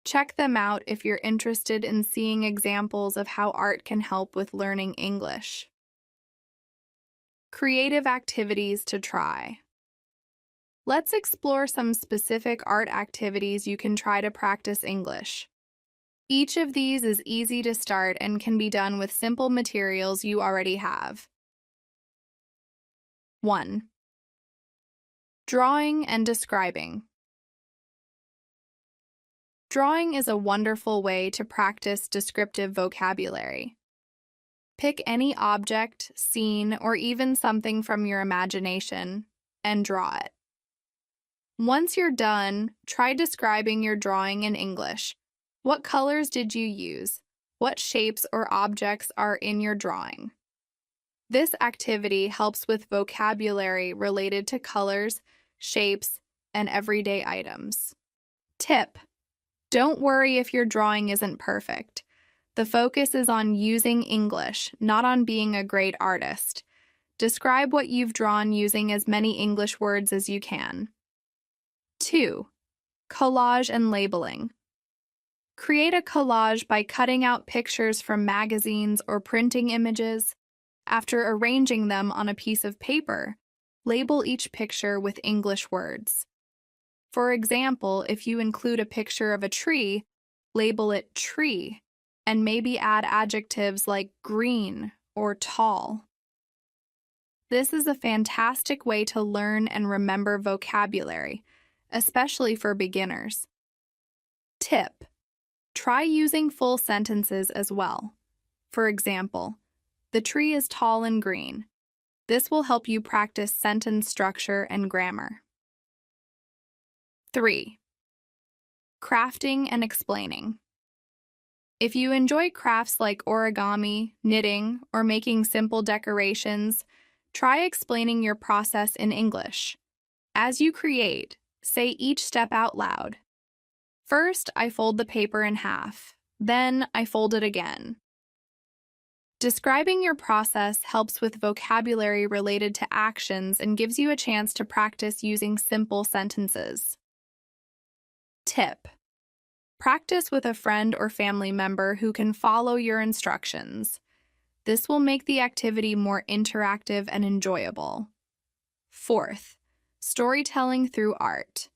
Check them out if you're interested in seeing examples of how art can help with learning English. Creative activities to try. Let's explore some specific art activities you can try to practice English. Each of these is easy to start and can be done with simple materials you already have. 1. Drawing and describing. Drawing is a wonderful way to practice descriptive vocabulary. Pick any object, scene, or even something from your imagination and draw it. Once you're done, try describing your drawing in English. What colors did you use? What shapes or objects are in your drawing? This activity helps with vocabulary related to colors, shapes, and everyday items. Tip: don't worry if your drawing isn't perfect. The focus is on using English, not on being a great artist. Describe what you've drawn using as many English words as you can. 2. Collage and labeling. Create a collage by cutting out pictures from magazines or printing images. After arranging them on a piece of paper, label each picture with English words. For example, if you include a picture of a tree, label it tree, and maybe add adjectives like green or tall. This is a fantastic way to learn and remember vocabulary, especially for beginners. Tip: try using full sentences as well. For example, the tree is tall and green. This will help you practice sentence structure and grammar. 3. Crafting and explaining. If you enjoy crafts like origami, knitting, or making simple decorations, try explaining your process in English. As you create, say each step out loud. First, I fold the paper in half. Then, I fold it again. Describing your process helps with vocabulary related to actions and gives you a chance to practice using simple sentences. Tip: practice with a friend or family member who can follow your instructions. This will make the activity more interactive and enjoyable. 4th, storytelling through art.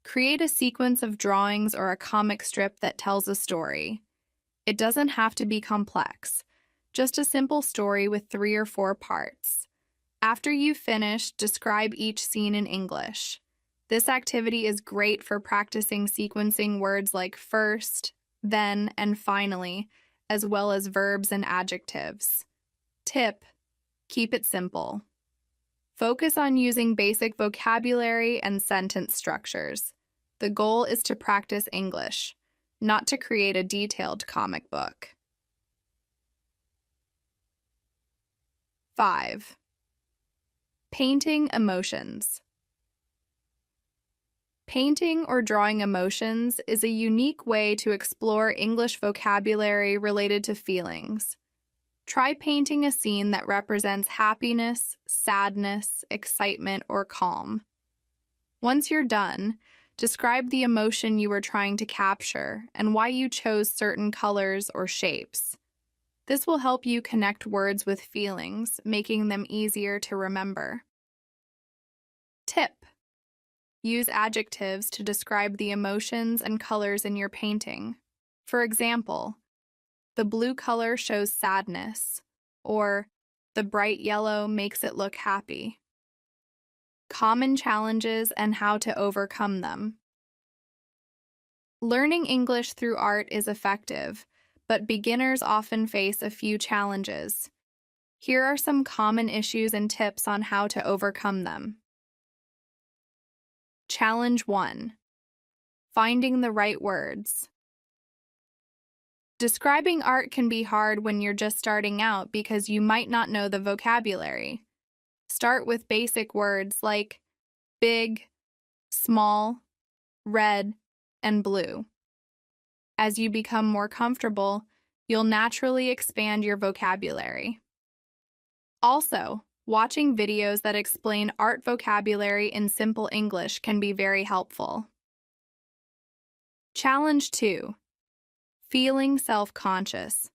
Create a sequence of drawings or a comic strip that tells a story. It doesn't have to be complex, just a simple story with 3 or 4 parts. After you've finished, describe each scene in English. This activity is great for practicing sequencing words like first, then, and finally, as well as verbs and adjectives. Tip: keep it simple. Focus on using basic vocabulary and sentence structures. The goal is to practice English, not to create a detailed comic book. 5. Painting emotions. Painting or drawing emotions is a unique way to explore English vocabulary related to feelings. Try painting a scene that represents happiness, sadness, excitement, or calm. Once you're done, describe the emotion you were trying to capture and why you chose certain colors or shapes. This will help you connect words with feelings, making them easier to remember. Tip: use adjectives to describe the emotions and colors in your painting. For example, the blue color shows sadness, or the bright yellow makes it look happy. Common challenges and how to overcome them. Learning English through art is effective, but beginners often face a few challenges. Here are some common issues and tips on how to overcome them. Challenge 1. Finding the right words. Describing art can be hard when you're just starting out because you might not know the vocabulary. Start with basic words like big, small, red, and blue. As you become more comfortable, you'll naturally expand your vocabulary. Also, watching videos that explain art vocabulary in simple English can be very helpful. Challenge 2. Feeling self-conscious.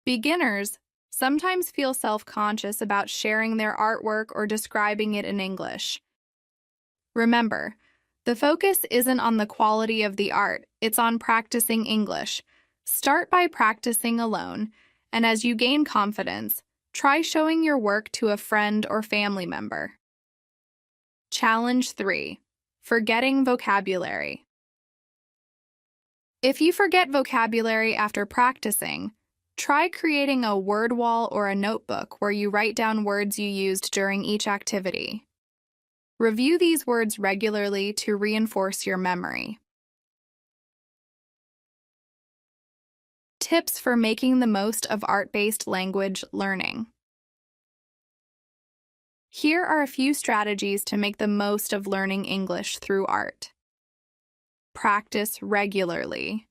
Beginners sometimes feel self-conscious about sharing their artwork or describing it in English. Remember, the focus isn't on the quality of the art, it's on practicing English. Start by practicing alone, and as you gain confidence, try showing your work to a friend or family member. Challenge 3. Forgetting vocabulary. If you forget vocabulary after practicing, try creating a word wall or a notebook where you write down words you used during each activity. Review these words regularly to reinforce your memory. Tips for making the most of art-based language learning. Here are a few strategies to make the most of learning English through art. Practice regularly.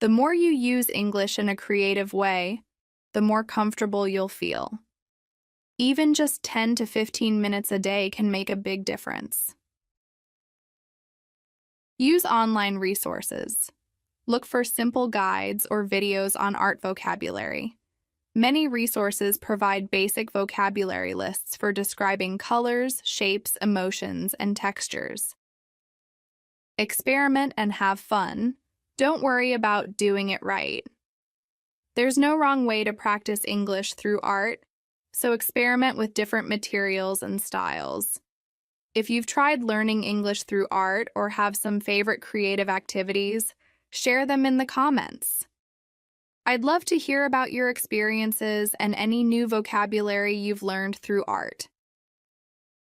The more you use English in a creative way, the more comfortable you'll feel. Even just 10 to 15 minutes a day can make a big difference. Use online resources. Look for simple guides or videos on art vocabulary. Many resources provide basic vocabulary lists for describing colors, shapes, emotions, and textures. Experiment and have fun. Don't worry about doing it right. There's no wrong way to practice English through art, so experiment with different materials and styles. If you've tried learning English through art or have some favorite creative activities, share them in the comments. I'd love to hear about your experiences and any new vocabulary you've learned through art.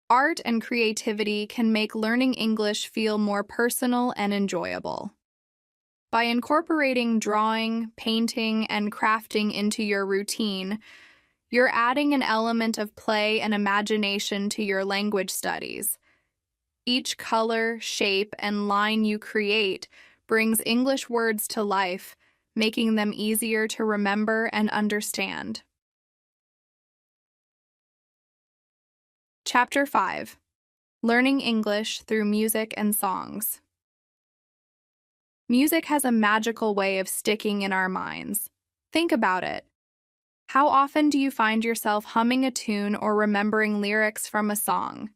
Art and creativity can make learning English feel more personal and enjoyable. By incorporating drawing, painting, and crafting into your routine, you're adding an element of play and imagination to your language studies. Each color, shape, and line you create brings English words to life, making them easier to remember and understand. Chapter 5. Learning English through music and songs. Music has a magical way of sticking in our minds. Think about it. How often do you find yourself humming a tune or remembering lyrics from a song?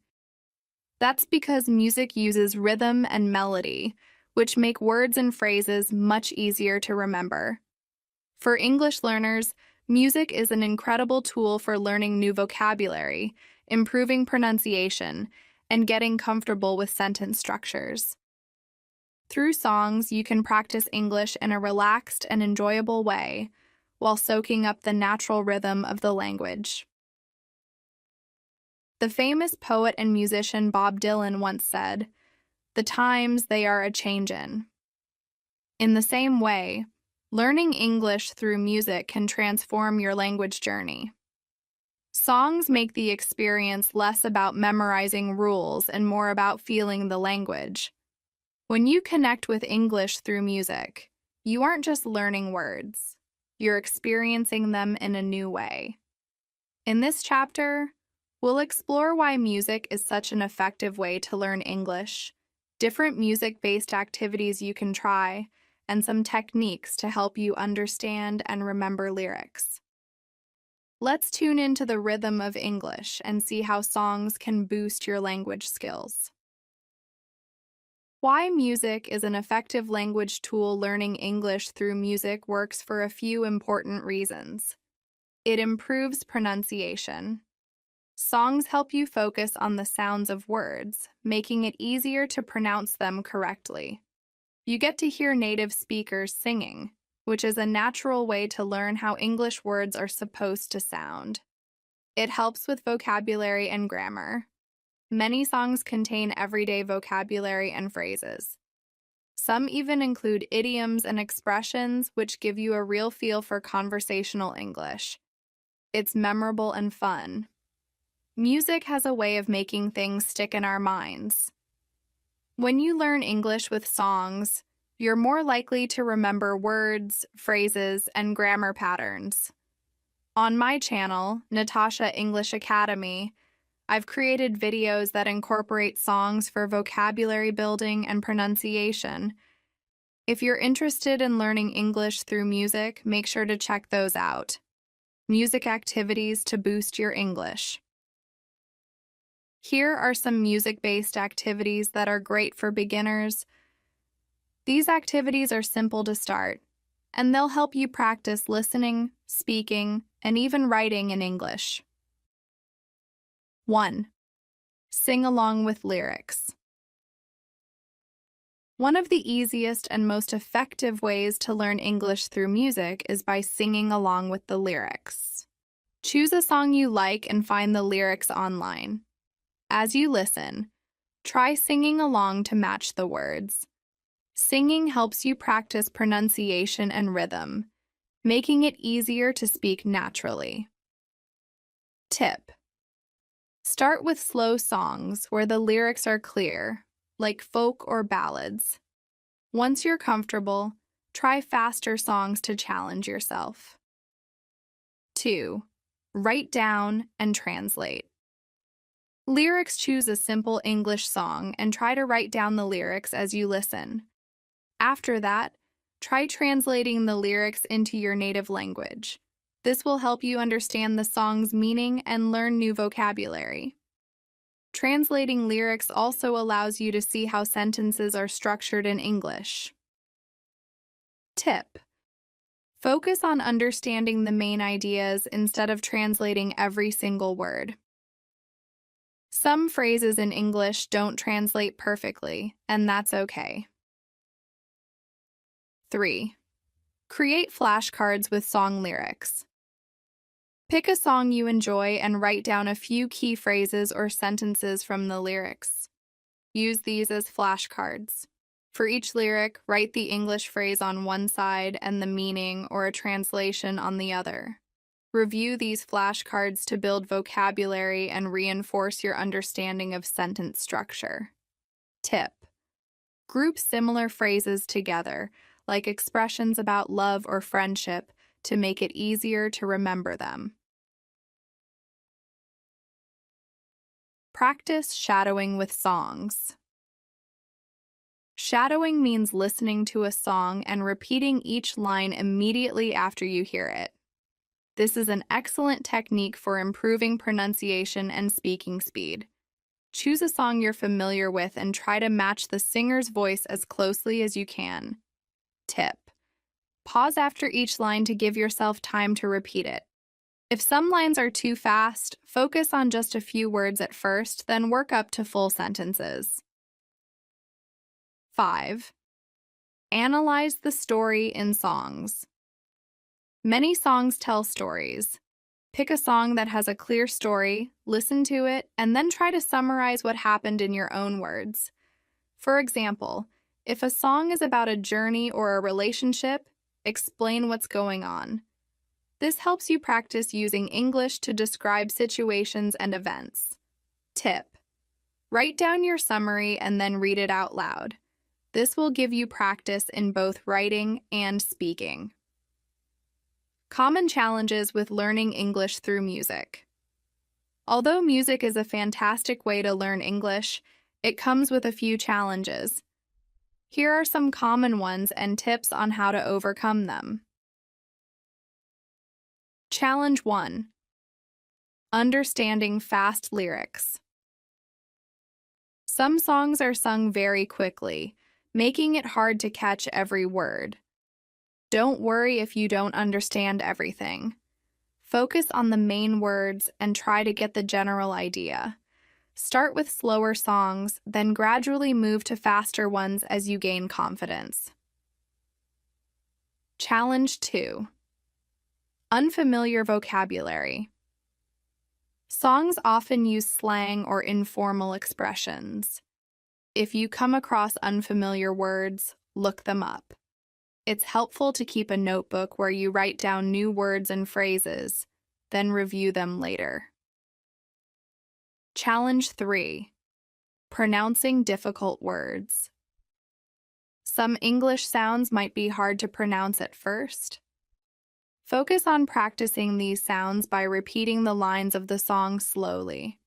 That's because music uses rhythm and melody, which make words and phrases much easier to remember. For English learners, music is an incredible tool for learning new vocabulary, improving pronunciation, and getting comfortable with sentence structures. Through songs, you can practice English in a relaxed and enjoyable way, while soaking up the natural rhythm of the language. The famous poet and musician Bob Dylan once said, "The times they are a-changin'." In the same way, learning English through music can transform your language journey. Songs make the experience less about memorizing rules and more about feeling the language. When you connect with English through music, you aren't just learning words, you're experiencing them in a new way. In this chapter, we'll explore why music is such an effective way to learn English, different music-based activities you can try, and some techniques to help you understand and remember lyrics. Let's tune into the rhythm of English and see how songs can boost your language skills. Why music is an effective language tool. Learning English through music works for a few important reasons. It improves pronunciation. Songs help you focus on the sounds of words, making it easier to pronounce them correctly. You get to hear native speakers singing, which is a natural way to learn how English words are supposed to sound. It helps with vocabulary and grammar. Many songs contain everyday vocabulary and phrases. Some even include idioms and expressions which give you a real feel for conversational English. It's memorable and fun. Music has a way of making things stick in our minds. When you learn English with songs, you're more likely to remember words, phrases, and grammar patterns. On my channel, Natasha English Academy, I've created videos that incorporate songs for vocabulary building and pronunciation. If you're interested in learning English through music, make sure to check those out. Music activities to boost your English. Here are some music-based activities that are great for beginners. These activities are simple to start, and they'll help you practice listening, speaking, and even writing in English. 1. Sing along with lyrics. One of the easiest and most effective ways to learn English through music is by singing along with the lyrics. Choose a song you like and find the lyrics online. As you listen, try singing along to match the words. Singing helps you practice pronunciation and rhythm, making it easier to speak naturally. Tip: start with slow songs where the lyrics are clear, like folk or ballads. Once you're comfortable, try faster songs to challenge yourself. 2. Write down and translate. Lyrics: choose a simple English song and try to write down the lyrics as you listen. After that, try translating the lyrics into your native language. This will help you understand the song's meaning and learn new vocabulary. Translating lyrics also allows you to see how sentences are structured in English. Tip: focus on understanding the main ideas instead of translating every single word. Some phrases in English don't translate perfectly, and that's okay. 3. Create flashcards with song lyrics. Pick a song you enjoy and write down a few key phrases or sentences from the lyrics. Use these as flashcards. For each lyric, write the English phrase on one side and the meaning or a translation on the other. Review these flashcards to build vocabulary and reinforce your understanding of sentence structure. Tip: group similar phrases together, like expressions about love or friendship, to make it easier to remember them. Practice shadowing with songs. Shadowing means listening to a song and repeating each line immediately after you hear it. This is an excellent technique for improving pronunciation and speaking speed. Choose a song you're familiar with and try to match the singer's voice as closely as you can. Tip: pause after each line to give yourself time to repeat it. If some lines are too fast, focus on just a few words at first, then work up to full sentences. 5. Analyze the story in songs. Many songs tell stories. Pick a song that has a clear story, listen to it, and then try to summarize what happened in your own words. For example, if a song is about a journey or a relationship, explain what's going on. This helps you practice using English to describe situations and events. Tip: write down your summary and then read it out loud. This will give you practice in both writing and speaking. Common challenges with learning English through music. Although music is a fantastic way to learn English, it comes with a few challenges. Here are some common ones and tips on how to overcome them. Challenge 1. Understanding fast lyrics. Some songs are sung very quickly, making it hard to catch every word. Don't worry if you don't understand everything. Focus on the main words and try to get the general idea. Start with slower songs, then gradually move to faster ones as you gain confidence. Challenge 2. Unfamiliar vocabulary. Songs often use slang or informal expressions. If you come across unfamiliar words, look them up. It's helpful to keep a notebook where you write down new words and phrases, then review them later. Challenge 3. Pronouncing difficult words. Some English sounds might be hard to pronounce at first. Focus on practicing these sounds by repeating the lines of the song slowly.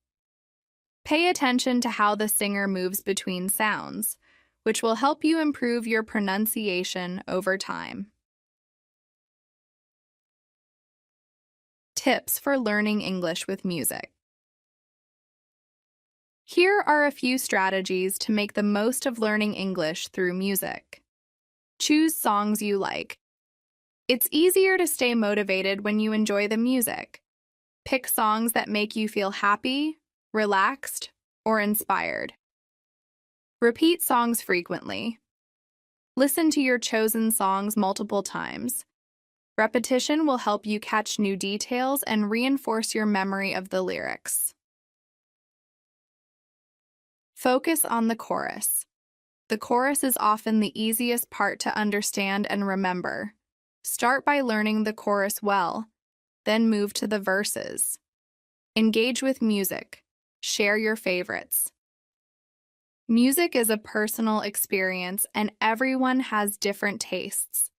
Pay attention to how the singer moves between sounds, which will help you improve your pronunciation over time. Tips for learning English with music. Here are a few strategies to make the most of learning English through music. Choose songs you like. It's easier to stay motivated when you enjoy the music. Pick songs that make you feel happy, relaxed, or inspired. Repeat songs frequently. Listen to your chosen songs multiple times. Repetition will help you catch new details and reinforce your memory of the lyrics. Focus on the chorus. The chorus is often the easiest part to understand and remember. Start by learning the chorus well, then move to the verses. Engage with music. Share your favorites. Music is a personal experience, and everyone has different tastes.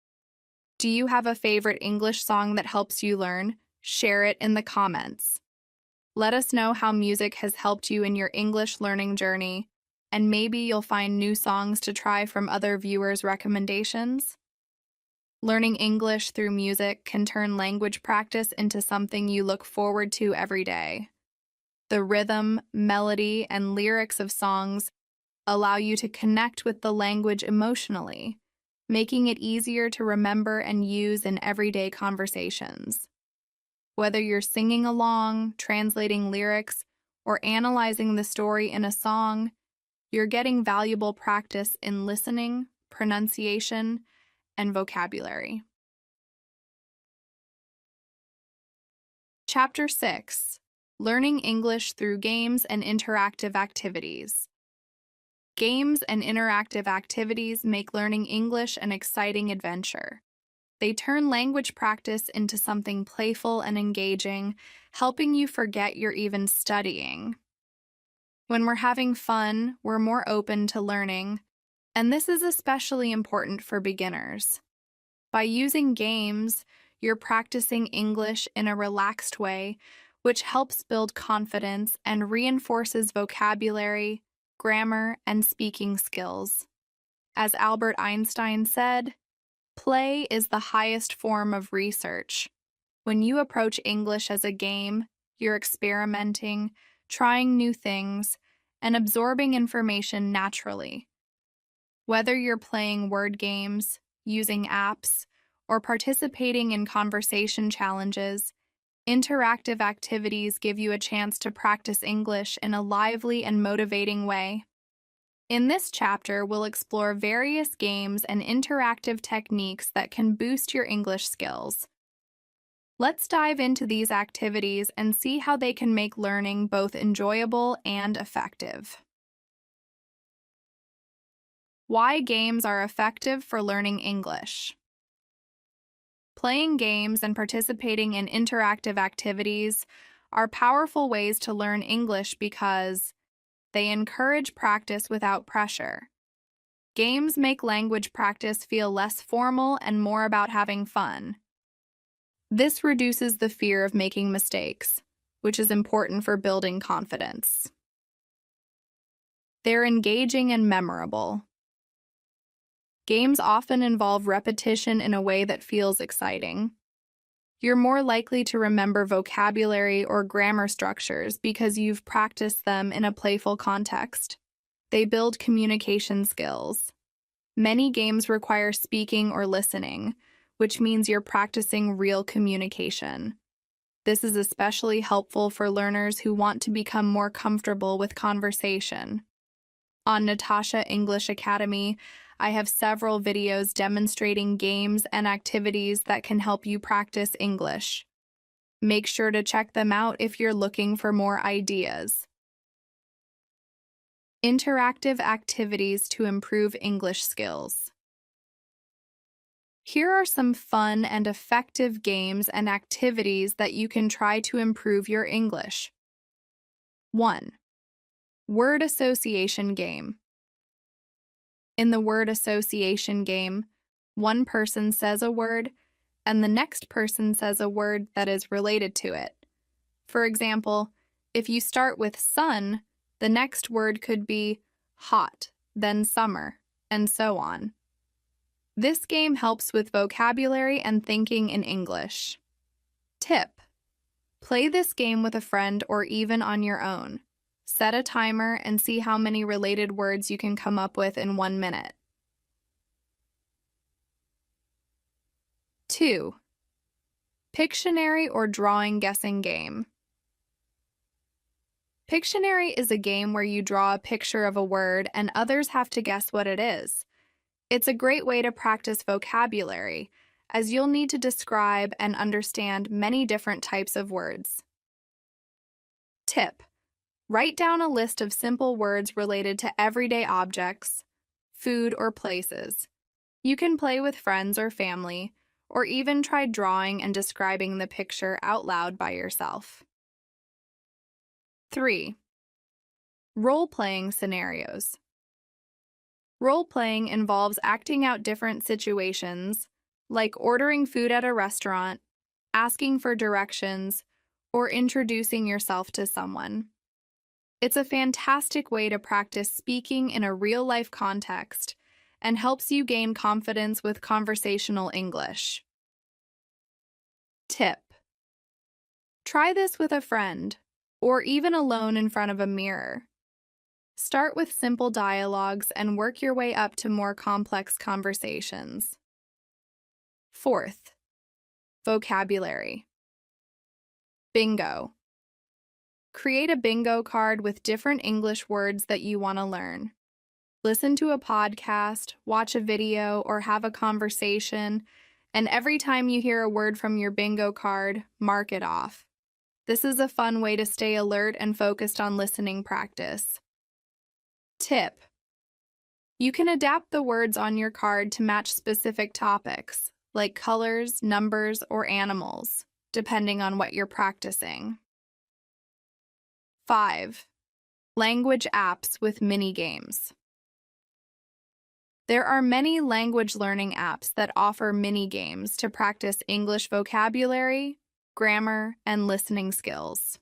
Do you have a favorite English song that helps you learn? Share it in the comments. Let us know how music has helped you in your English learning journey, and maybe you'll find new songs to try from other viewers' recommendations. Learning English through music can turn language practice into something you look forward to every day. The rhythm, melody, and lyrics of songs allow you to connect with the language emotionally, making it easier to remember and use in everyday conversations. Whether you're singing along, translating lyrics, or analyzing the story in a song, you're getting valuable practice in listening, pronunciation, and vocabulary. Chapter 6: Learning English Through Games and Interactive Activities. Games and interactive activities make learning English an exciting adventure. They turn language practice into something playful and engaging, helping you forget you're even studying. When we're having fun, we're more open to learning, and this is especially important for beginners. By using games, you're practicing English in a relaxed way, which helps build confidence and reinforces vocabulary, grammar, and speaking skills. As Albert Einstein said, play is the highest form of research. When you approach English as a game, you're experimenting, trying new things, and absorbing information naturally. Whether you're playing word games, using apps, or participating in conversation challenges, interactive activities give you a chance to practice English in a lively and motivating way. In this chapter, we'll explore various games and interactive techniques that can boost your English skills. Let's dive into these activities and see how they can make learning both enjoyable and effective. Why games are effective for learning English. Playing games and participating in interactive activities are powerful ways to learn English because they encourage practice without pressure. Games make language practice feel less formal and more about having fun. This reduces the fear of making mistakes, which is important for building confidence. They're engaging and memorable. Games often involve repetition in a way that feels exciting. You're more likely to remember vocabulary or grammar structures because you've practiced them in a playful context. They build communication skills. Many games require speaking or listening, which means you're practicing real communication. This is especially helpful for learners who want to become more comfortable with conversation. On Natasha English Academy, I have several videos demonstrating games and activities that can help you practice English. Make sure to check them out if you're looking for more ideas. Interactive activities to improve English skills. Here are some fun and effective games and activities that you can try to improve your English. 1. Word association game. In the word association game, one person says a word, and the next person says a word that is related to it. For example, if you start with sun, The next word could be hot, then summer, and so on. This game helps with vocabulary and thinking in English. Tip: play this game with a friend or even on your own. Set a timer and see how many related words you can come up with in 1 minute. 2. Pictionary or drawing guessing game. Pictionary is a game where you draw a picture of a word and others have to guess what it is. It's a great way to practice vocabulary, as you'll need to describe and understand many different types of words. Tip: write down a list of simple words related to everyday objects, food, or places. You can play with friends or family, or even try drawing and describing the picture out loud by yourself. 3. Role-playing scenarios. Role-playing involves acting out different situations, like ordering food at a restaurant, asking for directions, or introducing yourself to someone. It's a fantastic way to practice speaking in a real-life context and helps you gain confidence with conversational English. Tip: try this with a friend, or even alone in front of a mirror. Start with simple dialogues and work your way up to more complex conversations. 4th, vocabulary. Bingo. Create a bingo card with different English words that you want to learn. Listen to a podcast, watch a video, or have a conversation, and every time you hear a word from your bingo card, mark it off. This is a fun way to stay alert and focused on listening practice. Tip: you can adapt the words on your card to match specific topics, like colors, numbers, or animals, depending on what you're practicing. 5. Language apps with mini-games. There are many language learning apps that offer mini-games to practice English vocabulary, grammar, and listening skills.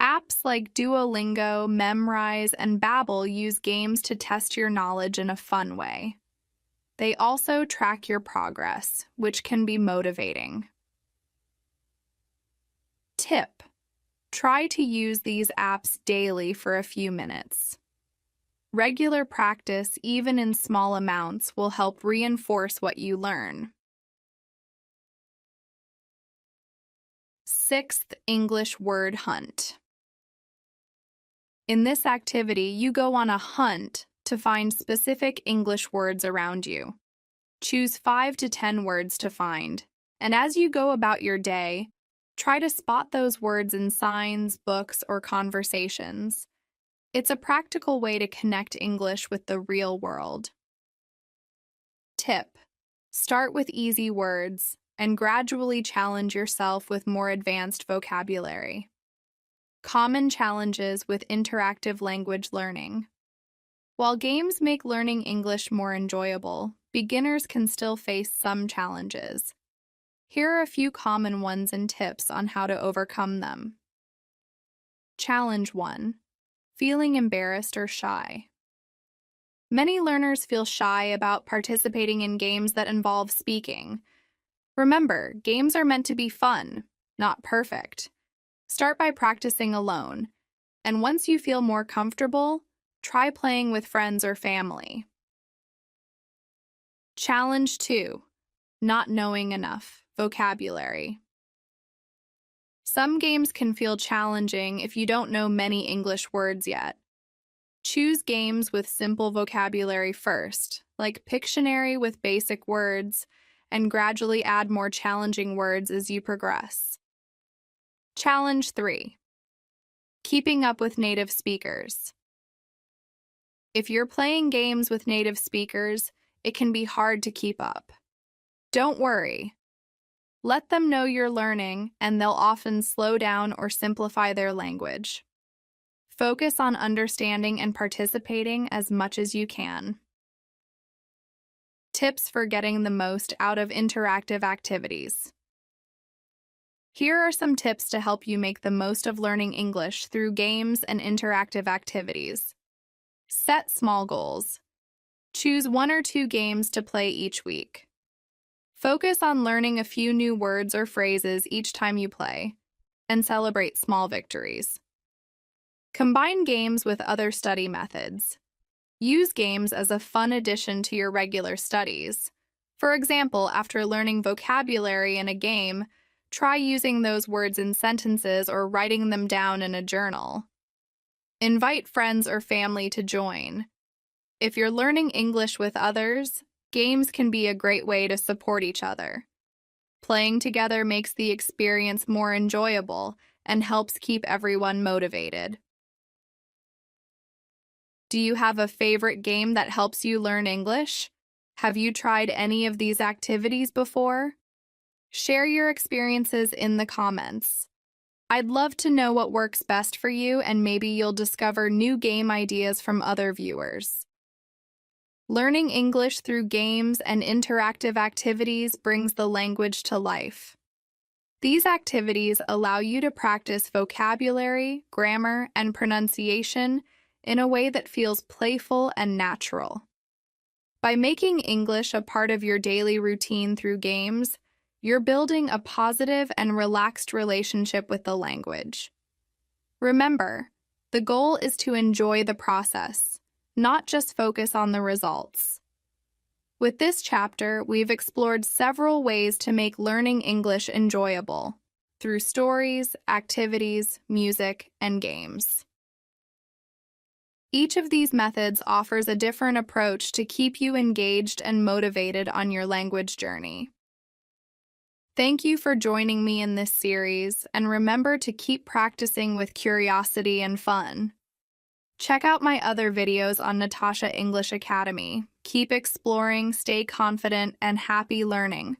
Apps like Duolingo, Memrise, and Babbel use games to test your knowledge in a fun way. They also track your progress, which can be motivating. Tip: try to use these apps daily for a few minutes. Regular practice, even in small amounts, will help reinforce what you learn. 6th English word hunt. In this activity, you go on a hunt to find specific English words around you. Choose 5 to 10 words to find, and as you go about your day, try to spot those words in signs, books, or conversations. It's a practical way to connect English with the real world. Tip: start with easy words and gradually challenge yourself with more advanced vocabulary. Common challenges with interactive language learning. While games make learning English more enjoyable, beginners can still face some challenges. Here are a few common ones and tips on how to overcome them. Challenge 1. Feeling embarrassed or shy. Many learners feel shy about participating in games that involve speaking. Remember, games are meant to be fun, not perfect. Start by practicing alone, and once you feel more comfortable, try playing with friends or family. Challenge 2. Not knowing enough vocabulary. Some games can feel challenging if you don't know many English words yet. Choose games with simple vocabulary first, like Pictionary with basic words, and gradually add more challenging words as you progress. Challenge 3. Keeping up with native speakers. If you're playing games with native speakers, it can be hard to keep up. Don't worry. Let them know you're learning, and they'll often slow down or simplify their language. Focus on understanding and participating as much as you can. Tips for getting the most out of interactive activities. Here are some tips to help you make the most of learning English through games and interactive activities. Set small goals. Choose 1 or 2 games to play each week. Focus on learning a few new words or phrases each time you play, and celebrate small victories. Combine games with other study methods. Use games as a fun addition to your regular studies. For example, after learning vocabulary in a game, try using those words in sentences or writing them down in a journal. Invite friends or family to join. If you're learning English with others, games can be a great way to support each other. Playing together makes the experience more enjoyable and helps keep everyone motivated. Do you have a favorite game that helps you learn English? Have you tried any of these activities before? Share your experiences in the comments. I'd love to know what works best for you, and maybe you'll discover new game ideas from other viewers. Learning English through games and interactive activities brings the language to life. These activities allow you to practice vocabulary, grammar, and pronunciation in a way that feels playful and natural. By making English a part of your daily routine through games, you're building a positive and relaxed relationship with the language. Remember, the goal is to enjoy the process, not just focus on the results. With this chapter, we've explored several ways to make learning English enjoyable through stories, activities, music, and games. Each of these methods offers a different approach to keep you engaged and motivated on your language journey. Thank you for joining me in this series, and remember to keep practicing with curiosity and fun. Check out my other videos on Natasha English Academy. Keep exploring, stay confident, and happy learning.